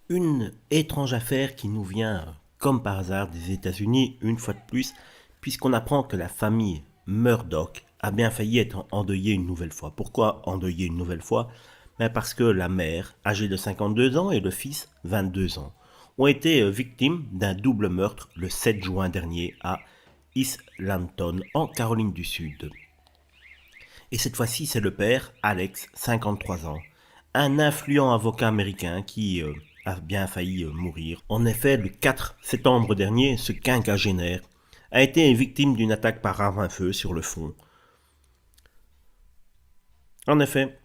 Une étrange affaire qui nous vient comme par hasard des États-Unis une fois de plus, puisqu'on apprend que la famille Murdoch a bien failli être endeuillée une nouvelle fois. Pourquoi endeuillée une nouvelle fois? Parce que la mère, âgée de 52 ans, et le fils, 22 ans, ont été victimes d'un double meurtre le 7 juin dernier à Islamton, en Caroline du Sud. Et cette fois-ci, c'est le père, Alex, 53 ans, un influent avocat américain qui a bien failli mourir. En effet, le 4 septembre dernier, ce quinquagénaire a été victime d'une attaque par arme à feu sur le front. En effet,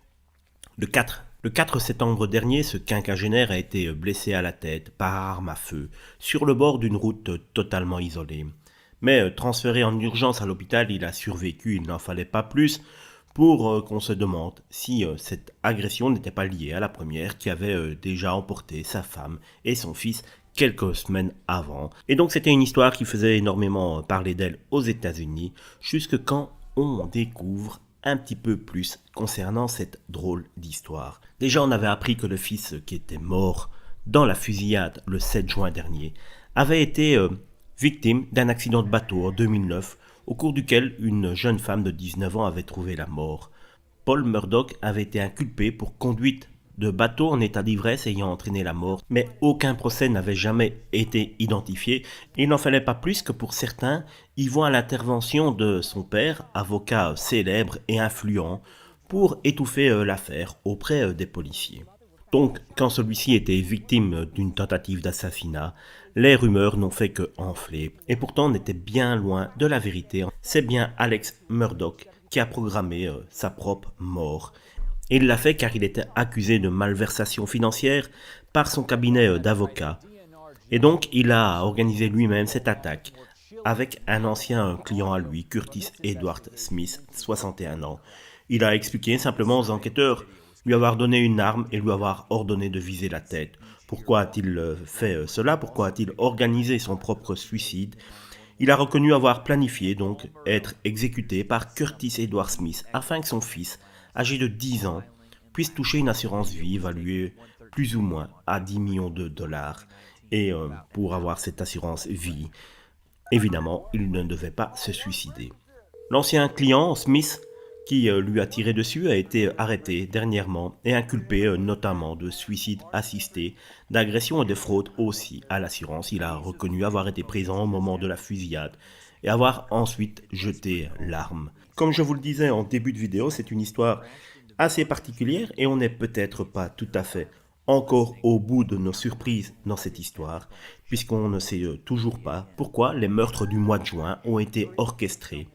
le 4 septembre dernier, ce quinquagénaire a été blessé à la tête par arme à feu sur le bord d'une route totalement isolée. Mais transféré en urgence à l'hôpital, il a survécu, il n'en fallait pas plus pour qu'on se demande si cette agression n'était pas liée à la première qui avait déjà emporté sa femme et son fils quelques semaines avant. Et donc c'était une histoire qui faisait énormément parler d'elle aux États-Unis, jusque quand on découvre un petit peu plus concernant cette drôle d'histoire. Déjà, on avait appris que le fils qui était mort dans la fusillade le 7 juin dernier avait été victime d'un accident de bateau en 2009 au cours duquel une jeune femme de 19 ans avait trouvé la mort. Paul Murdoch avait été inculpé pour conduite de bateau en état d'ivresse ayant entraîné la mort, mais aucun procès n'avait jamais été identifié. Il n'en fallait pas plus que pour certains, y voient l'intervention de son père, avocat célèbre et influent, pour étouffer l'affaire auprès des policiers. Donc, quand celui-ci était victime d'une tentative d'assassinat, les rumeurs n'ont fait que enfler, et pourtant on était bien loin de la vérité. C'est bien Alex Murdoch qui a programmé sa propre mort. Et il l'a fait car il était accusé de malversation financière par son cabinet d'avocats. Et donc il a organisé lui-même cette attaque avec un ancien client à lui, Curtis Edward Smith, 61 ans. Il a expliqué simplement aux enquêteurs lui avoir donné une arme et lui avoir ordonné de viser la tête. Pourquoi a-t-il fait cela? Pourquoi a-t-il organisé son propre suicide? Il a reconnu avoir planifié donc être exécuté par Curtis Edward Smith afin que son fils, âgé de 10 ans, puisse toucher une assurance vie évaluée plus ou moins à 10 millions de dollars. Et pour avoir cette assurance vie, évidemment, il ne devait pas se suicider. L'ancien client, Smith, qui lui a tiré dessus, a été arrêté dernièrement et inculpé notamment de suicide assisté, d'agression et de fraude aussi à l'assurance. Il a reconnu avoir été présent au moment de la fusillade et avoir ensuite jeté l'arme. Comme je vous le disais en début de vidéo, c'est une histoire assez particulière et on n'est peut-être pas tout à fait encore au bout de nos surprises dans cette histoire, puisqu'on ne sait toujours pas pourquoi les meurtres du mois de juin ont été orchestrés